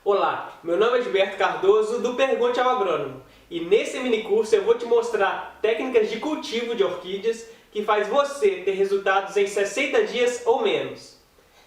Olá, meu nome é Gilberto Cardoso do Pergunte ao Agrônomo e nesse minicurso eu vou te mostrar técnicas de cultivo de orquídeas que faz você ter resultados em 60 dias ou menos.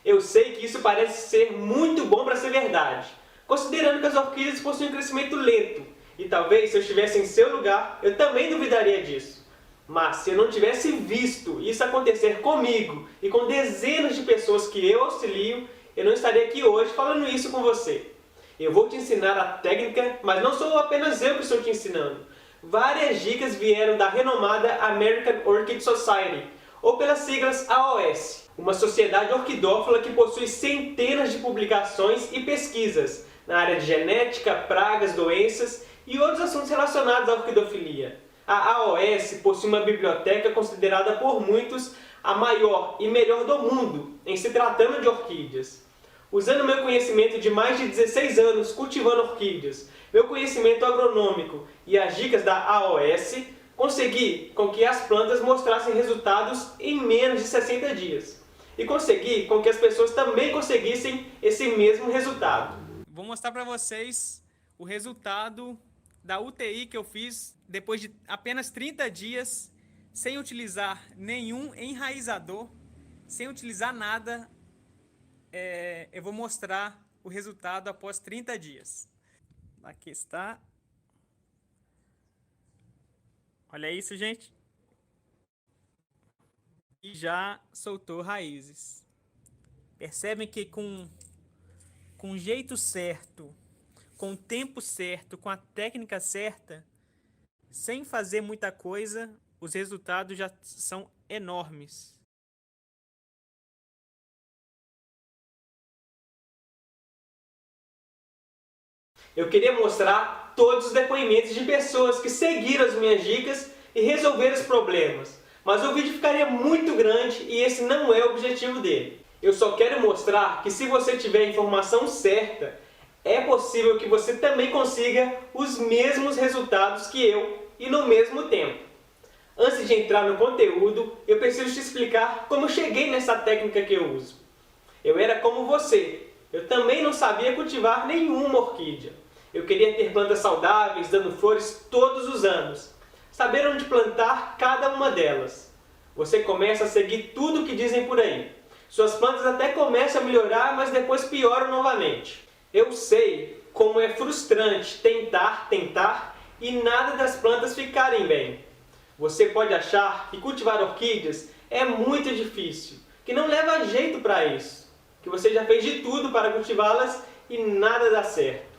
Eu sei que isso parece ser muito bom para ser verdade, considerando que as orquídeas possuem um crescimento lento e talvez se eu estivesse em seu lugar eu também duvidaria disso. Mas se eu não tivesse visto isso acontecer comigo e com dezenas de pessoas que eu auxilio, eu não estaria aqui hoje falando isso com você. Eu vou te ensinar a técnica, mas não sou apenas eu que estou te ensinando. Várias dicas vieram da renomada American Orchid Society, ou pelas siglas AOS, uma sociedade orquidófila que possui centenas de publicações e pesquisas na área de genética, pragas, doenças e outros assuntos relacionados à orquidofilia. A AOS possui uma biblioteca considerada por muitos a maior e melhor do mundo em se tratando de orquídeas. Usando meu conhecimento de mais de 16 anos cultivando orquídeas, meu conhecimento agronômico e as dicas da AOS, consegui com que as plantas mostrassem resultados em menos de 60 dias. E consegui com que as pessoas também conseguissem esse mesmo resultado. Vou mostrar para vocês o resultado da UTI que eu fiz depois de apenas 30 dias, sem utilizar nenhum enraizador, sem utilizar nada. Eu vou mostrar o resultado após 30 dias. Aqui está. Olha isso, gente. E já soltou raízes. Percebem que com o jeito certo, com o tempo certo, com a técnica certa, sem fazer muita coisa, os resultados já são enormes. Eu queria mostrar todos os depoimentos de pessoas que seguiram as minhas dicas e resolveram os problemas, mas o vídeo ficaria muito grande e esse não é o objetivo dele. Eu só quero mostrar que se você tiver a informação certa, é possível que você também consiga os mesmos resultados que eu e no mesmo tempo. Antes de entrar no conteúdo, eu preciso te explicar como eu cheguei nessa técnica que eu uso. Eu era como você. Eu também não sabia cultivar nenhuma orquídea. Eu queria ter plantas saudáveis, dando flores todos os anos. Saber onde plantar cada uma delas. Você começa a seguir tudo o que dizem por aí. Suas plantas até começam a melhorar, mas depois pioram novamente. Eu sei como é frustrante tentar e nada das plantas ficarem bem. Você pode achar que cultivar orquídeas é muito difícil, que não leva jeito para isso, que você já fez de tudo para cultivá-las e nada dá certo.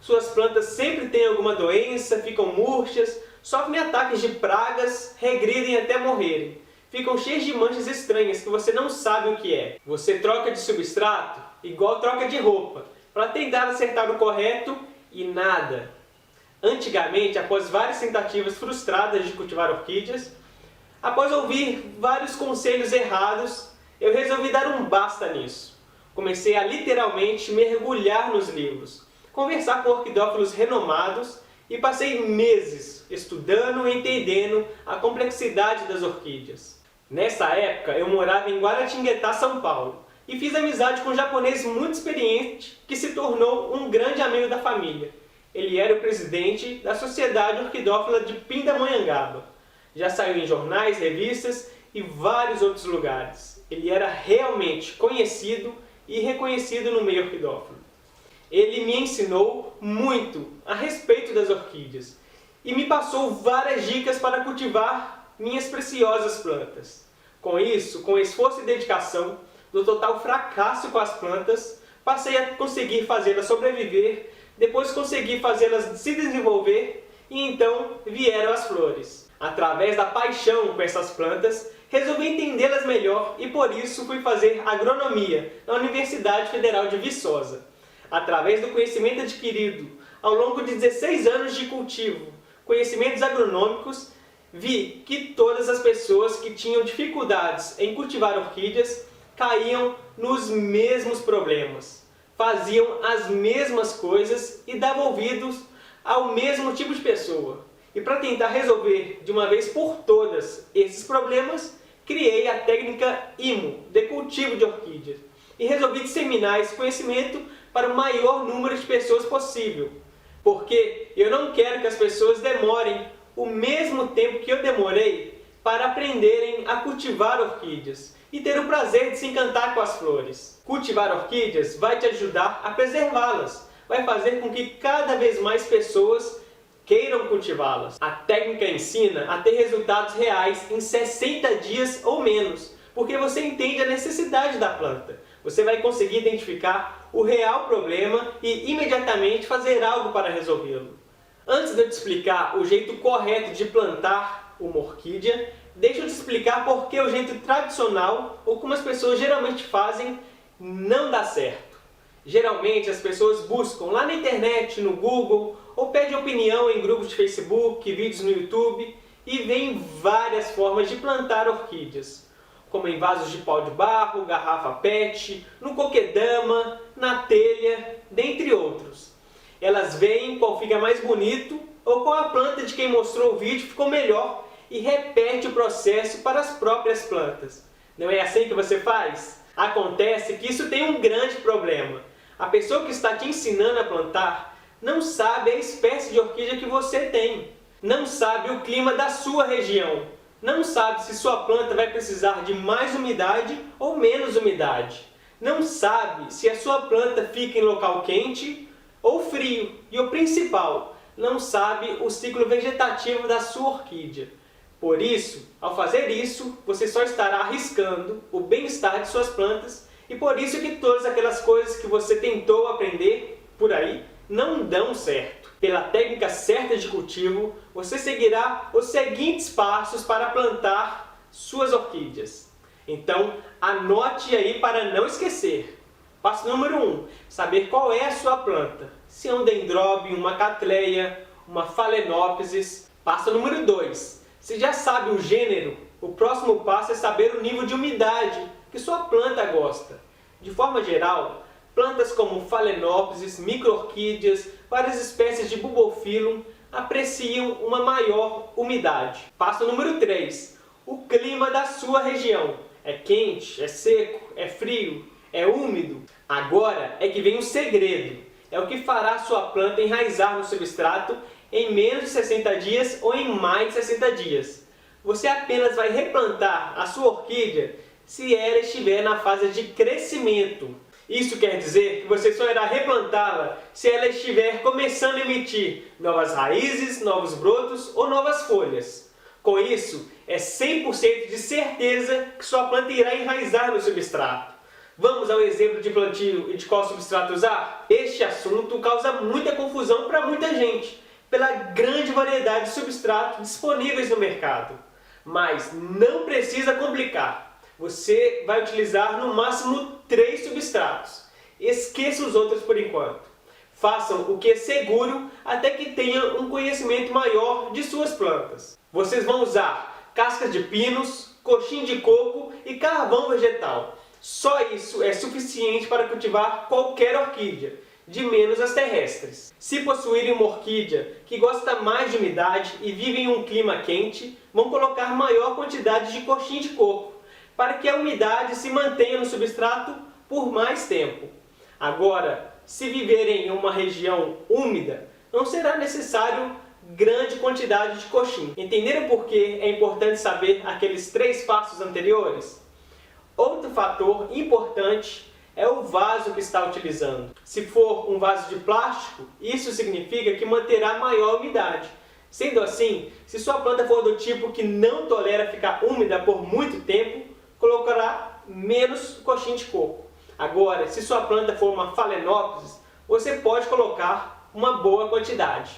Suas plantas sempre têm alguma doença, ficam murchas, sofrem ataques de pragas, regridem até morrerem. Ficam cheias de manchas estranhas que você não sabe o que é. Você troca de substrato igual troca de roupa, para tentar acertar o correto e nada. Antigamente, após várias tentativas frustradas de cultivar orquídeas, após ouvir vários conselhos errados, eu resolvi dar um basta nisso. Comecei a literalmente mergulhar nos livros, conversar com orquidófilos renomados e passei meses estudando e entendendo a complexidade das orquídeas. Nessa época, eu morava em Guaratinguetá, São Paulo, e fiz amizade com um japonês muito experiente que se tornou um grande amigo da família. Ele era o presidente da Sociedade Orquidófila de Pindamonhangaba. Já saiu em jornais, revistas e vários outros lugares. Ele era realmente conhecido e reconhecido no meio orquidófilo. Ele me ensinou muito a respeito das orquídeas e me passou várias dicas para cultivar minhas preciosas plantas. Com isso, com esforço e dedicação, do total fracasso com as plantas, passei a conseguir fazê-las sobreviver, depois consegui fazê-las se desenvolver e então vieram as flores. Através da paixão com essas plantas, resolvi entendê-las melhor e por isso fui fazer agronomia na Universidade Federal de Viçosa. Através do conhecimento adquirido ao longo de 16 anos de cultivo, conhecimentos agronômicos, vi que todas as pessoas que tinham dificuldades em cultivar orquídeas caíam nos mesmos problemas, faziam as mesmas coisas e davam ouvidos ao mesmo tipo de pessoa. E para tentar resolver de uma vez por todas esses problemas, criei a técnica IMO, de cultivo de orquídeas, e resolvi disseminar esse conhecimento para o maior número de pessoas possível. Porque eu não quero que as pessoas demorem o mesmo tempo que eu demorei para aprenderem a cultivar orquídeas e ter o prazer de se encantar com as flores. Cultivar orquídeas vai te ajudar a preservá-las, vai fazer com que cada vez mais pessoas queiram cultivá-las. A técnica ensina a ter resultados reais em 60 dias ou menos, porque você entende a necessidade da planta. Você vai conseguir identificar o real problema e imediatamente fazer algo para resolvê-lo. Antes de eu te explicar o jeito correto de plantar uma orquídea, deixa eu te explicar por que o jeito tradicional, ou como as pessoas geralmente fazem, não dá certo. Geralmente as pessoas buscam lá na internet, no Google, ou pedem opinião em grupos de Facebook, vídeos no YouTube, e veem várias formas de plantar orquídeas, como em vasos de pau de barro, garrafa PET, no coquedama, na telha, dentre outros. Elas veem qual fica mais bonito ou qual a planta de quem mostrou o vídeo ficou melhor e repete o processo para as próprias plantas. Não é assim que você faz? Acontece que isso tem um grande problema. A pessoa que está te ensinando a plantar não sabe a espécie de orquídea que você tem. Não sabe o clima da sua região. Não sabe se sua planta vai precisar de mais umidade ou menos umidade. Não sabe se a sua planta fica em local quente ou frio. E o principal, não sabe o ciclo vegetativo da sua orquídea. Por isso, ao fazer isso, você só estará arriscando o bem-estar de suas plantas e por isso que todas aquelas coisas que você tentou aprender por aí não dão certo. Pela técnica certa de cultivo, você seguirá os seguintes passos para plantar suas orquídeas. Então, anote aí para não esquecer. Passo número 1. Saber qual é a sua planta. Se é um dendróbio, uma catleia, uma phalaenopsis. Passo número 2. Se já sabe o gênero, o próximo passo é saber o nível de umidade que sua planta gosta. De forma geral, plantas como phalaenopsis, micro-orquídeas, várias espécies de bulbophyllum apreciam uma maior umidade. Passo número 3. O clima da sua região. É quente, é seco, é frio, é úmido? Agora é que vem o segredo. É o que fará sua planta enraizar no substrato em menos de 60 dias ou em mais de 60 dias. Você apenas vai replantar a sua orquídea se ela estiver na fase de crescimento. Isso quer dizer que você só irá replantá-la se ela estiver começando a emitir novas raízes, novos brotos ou novas folhas. Com isso, é 100% de certeza que sua planta irá enraizar no substrato. Vamos ao exemplo de plantio e de qual substrato usar? Este assunto causa muita confusão para muita gente, pela grande variedade de substratos disponíveis no mercado. Mas não precisa complicar. Você vai utilizar no máximo 3 substratos. Esqueça os outros por enquanto. Façam o que é seguro até que tenham um conhecimento maior de suas plantas. Vocês vão usar cascas de pinos, coxim de coco e carvão vegetal. Só isso é suficiente para cultivar qualquer orquídea, de menos as terrestres. Se possuírem uma orquídea que gosta mais de umidade e vive em um clima quente, vão colocar maior quantidade de coxim de coco, para que a umidade se mantenha no substrato por mais tempo. Agora, se viverem em uma região úmida, não será necessário grande quantidade de coxim. Entenderam por que é importante saber aqueles 3 passos anteriores? Outro fator importante é o vaso que está utilizando. Se for um vaso de plástico, isso significa que manterá maior umidade. Sendo assim, se sua planta for do tipo que não tolera ficar úmida por muito tempo, colocará menos coxim de coco. Agora, se sua planta for uma phalaenopsis, você pode colocar uma boa quantidade.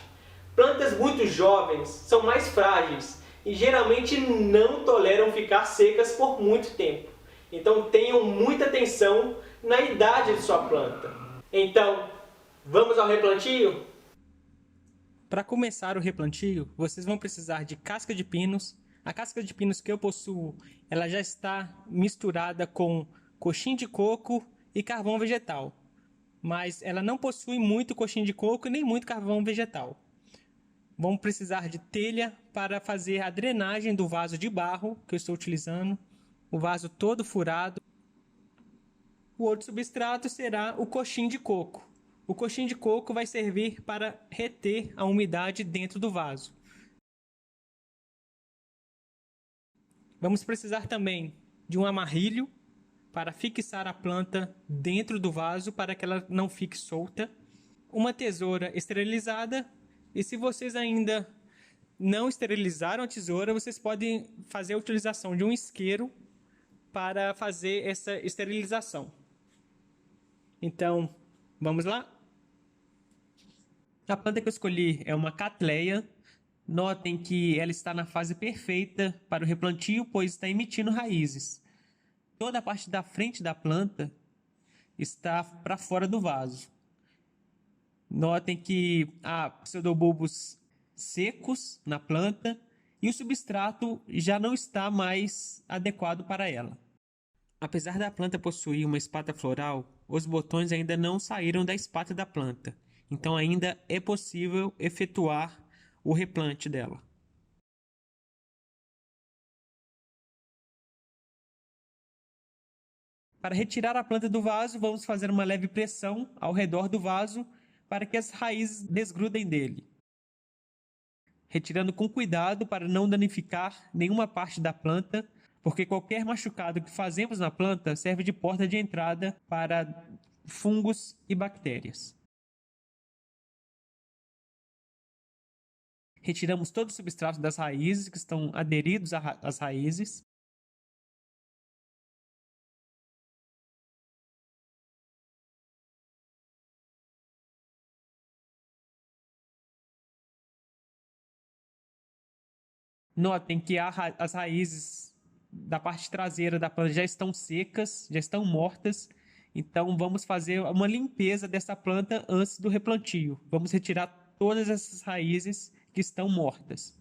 Plantas muito jovens são mais frágeis e geralmente não toleram ficar secas por muito tempo. Então tenham muita atenção na idade de sua planta. Então, vamos ao replantio? Para começar o replantio, vocês vão precisar de casca de pinos. A casca de pinos que eu possuo, ela já está misturada com coxim de coco e carvão vegetal. Mas ela não possui muito coxim de coco e nem muito carvão vegetal. Vamos precisar de telha para fazer a drenagem do vaso de barro que eu estou utilizando. O vaso todo furado. O outro substrato será o coxim de coco. O coxinho de coco vai servir para reter a umidade dentro do vaso. Vamos precisar também de um amarrilho para fixar a planta dentro do vaso para que ela não fique solta. Uma tesoura esterilizada. E se vocês ainda não esterilizaram a tesoura, vocês podem fazer a utilização de um isqueiro para fazer essa esterilização. Então, vamos lá? A planta que eu escolhi é uma Cattleya. Notem que ela está na fase perfeita para o replantio, pois está emitindo raízes. Toda a parte da frente da planta está para fora do vaso. Notem que há pseudobulbos secos na planta e o substrato já não está mais adequado para ela. Apesar da planta possuir uma espata floral, os botões ainda não saíram da espata da planta, então ainda é possível efetuar o replante dela. Para retirar a planta do vaso, vamos fazer uma leve pressão ao redor do vaso para que as raízes desgrudem dele. Retirando com cuidado para não danificar nenhuma parte da planta, porque qualquer machucado que fazemos na planta serve de porta de entrada para fungos e bactérias. Retiramos todo o substrato das raízes que estão aderidos às raízes. Notem que as raízes da parte traseira da planta já estão secas, já estão mortas. Então vamos fazer uma limpeza dessa planta antes do replantio. Vamos retirar todas essas raízes que estão mortas.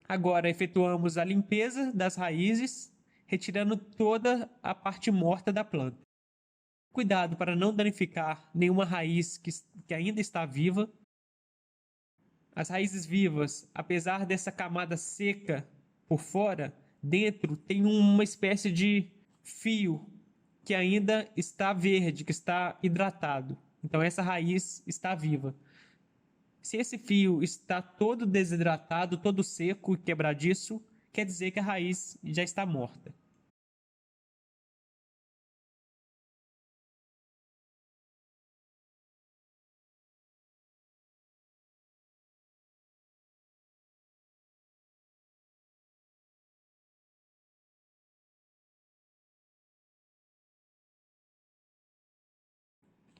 Agora efetuamos a limpeza das raízes, retirando toda a parte morta da planta. Cuidado para não danificar nenhuma raiz que ainda está viva. As raízes vivas, apesar dessa camada seca por fora, dentro tem uma espécie de fio que ainda está verde, que está hidratado. Então essa raiz está viva. Se esse fio está todo desidratado, todo seco e quebradiço, quer dizer que a raiz já está morta.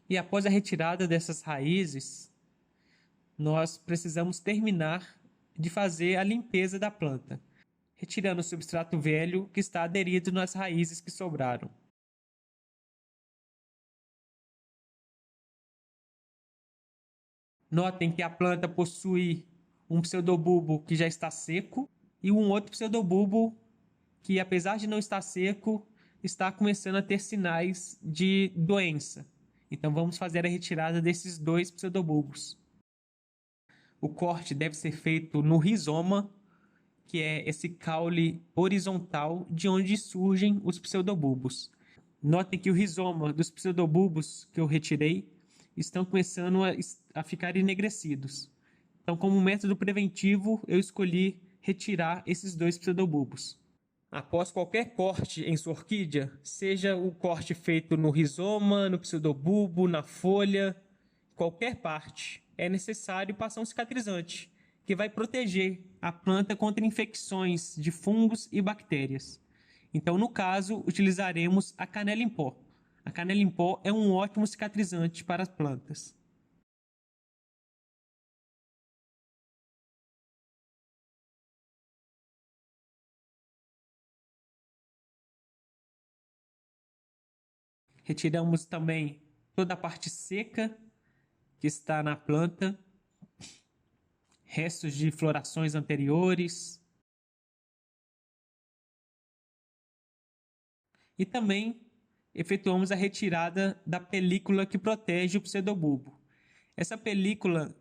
E após a retirada dessas raízes, nós precisamos terminar de fazer a limpeza da planta, retirando o substrato velho que está aderido nas raízes que sobraram. Notem que a planta possui um pseudobulbo que já está seco e um outro pseudobulbo que, apesar de não estar seco, está começando a ter sinais de doença. Então vamos fazer a retirada desses dois pseudobulbos. O corte deve ser feito no rizoma, que é esse caule horizontal de onde surgem os pseudobulbos. Notem que o rizoma dos pseudobulbos que eu retirei estão começando a ficar enegrecidos. Então, como método preventivo, eu escolhi retirar esses dois pseudobulbos. Após qualquer corte em sua orquídea, seja o corte feito no rizoma, no pseudobulbo, na folha, qualquer parte, é necessário passar um cicatrizante, que vai proteger a planta contra infecções de fungos e bactérias. Então, no caso, utilizaremos a canela em pó. A canela em pó é um ótimo cicatrizante para as plantas. Retiramos também toda a parte seca que está na planta, restos de florações anteriores. E também efetuamos a retirada da película que protege o pseudobulbo. Essa película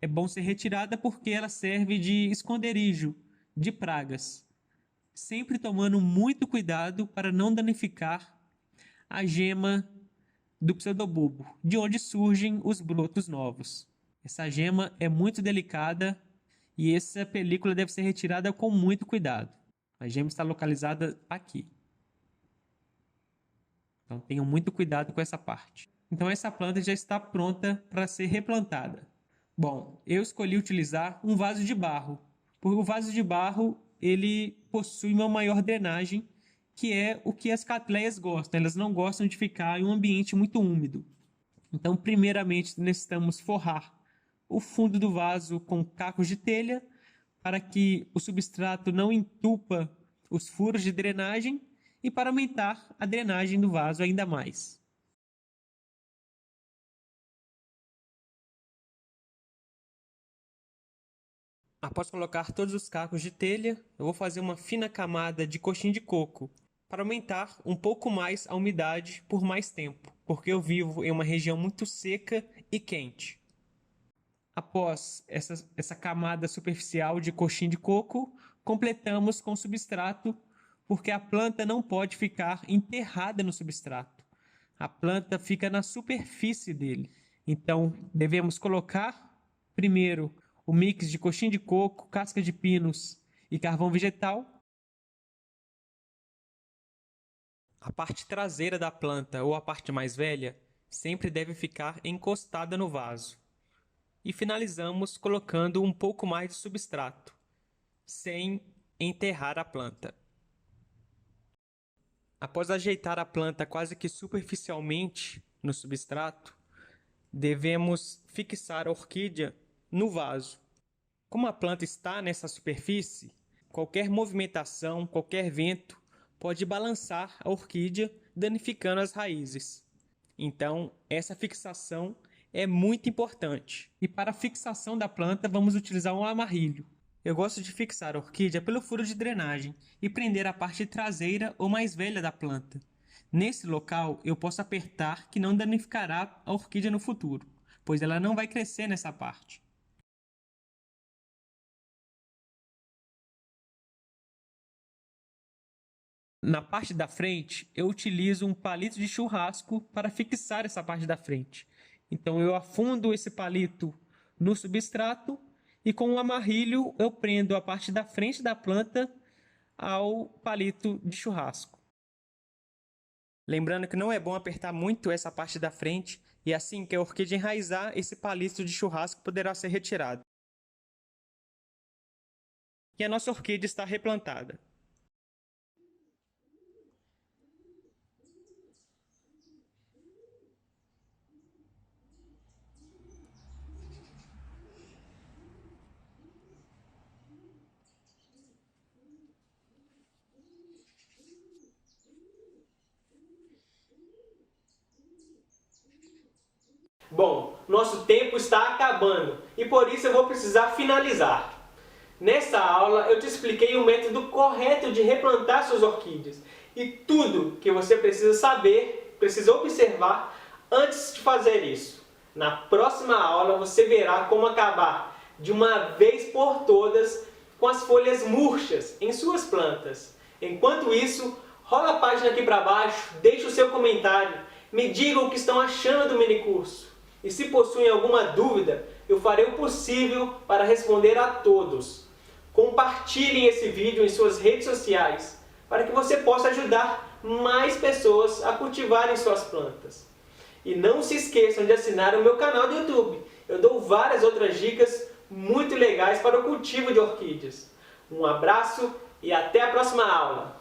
é bom ser retirada porque ela serve de esconderijo de pragas. sempre tomando muito cuidado para não danificar a gema do pseudobulbo, de onde surgem os brotos novos. Essa gema é muito delicada e essa película deve ser retirada com muito cuidado. A gema está localizada aqui. Então tenham muito cuidado com essa parte. Então essa planta já está pronta para ser replantada. Bom, eu escolhi utilizar um vaso de barro, porque o vaso de barro ele possui uma maior drenagem, que é o que as catleias gostam. Elas não gostam de ficar em um ambiente muito úmido. Então, primeiramente, necessitamos forrar o fundo do vaso com cacos de telha, para que o substrato não entupa os furos de drenagem e para aumentar a drenagem do vaso ainda mais. Após colocar todos os cacos de telha, eu vou fazer uma fina camada de coxim de coco para aumentar um pouco mais a umidade por mais tempo, porque eu vivo em uma região muito seca e quente. Após essa camada superficial de coxim de coco, completamos com substrato, porque a planta não pode ficar enterrada no substrato. A planta fica na superfície dele. Então, devemos colocar primeiro o mix de coxim de coco, casca de pinos e carvão vegetal. A parte traseira da planta, ou a parte mais velha, sempre deve ficar encostada no vaso. E finalizamos colocando um pouco mais de substrato, sem enterrar a planta. Após ajeitar a planta quase que superficialmente no substrato, devemos fixar a orquídea no vaso. Como a planta está nessa superfície, qualquer movimentação, qualquer vento pode balançar a orquídea, danificando as raízes. Então, essa fixação é muito importante. E para a fixação da planta, vamos utilizar um amarrilho. Eu gosto de fixar a orquídea pelo furo de drenagem e prender a parte traseira ou mais velha da planta. Nesse local, eu posso apertar que não danificará a orquídea no futuro, pois ela não vai crescer nessa parte. Na parte da frente, eu utilizo um palito de churrasco para fixar essa parte da frente. Então eu afundo esse palito no substrato e com um amarrilho eu prendo a parte da frente da planta ao palito de churrasco. Lembrando que não é bom apertar muito essa parte da frente e assim que a orquídea enraizar, esse palito de churrasco poderá ser retirado. E a nossa orquídea está replantada. Bom, nosso tempo está acabando e por isso eu vou precisar finalizar. Nessa aula eu te expliquei o método correto de replantar suas orquídeas e tudo que você precisa saber, precisa observar antes de fazer isso. Na próxima aula você verá como acabar de uma vez por todas com as folhas murchas em suas plantas. Enquanto isso, rola a página aqui para baixo, deixe o seu comentário, me digam o que estão achando do minicurso. E se possuem alguma dúvida, eu farei o possível para responder a todos. Compartilhem esse vídeo em suas redes sociais, para que você possa ajudar mais pessoas a cultivarem suas plantas. E não se esqueçam de assinar o meu canal do YouTube. Eu dou várias outras dicas muito legais para o cultivo de orquídeas. Um abraço e até a próxima aula!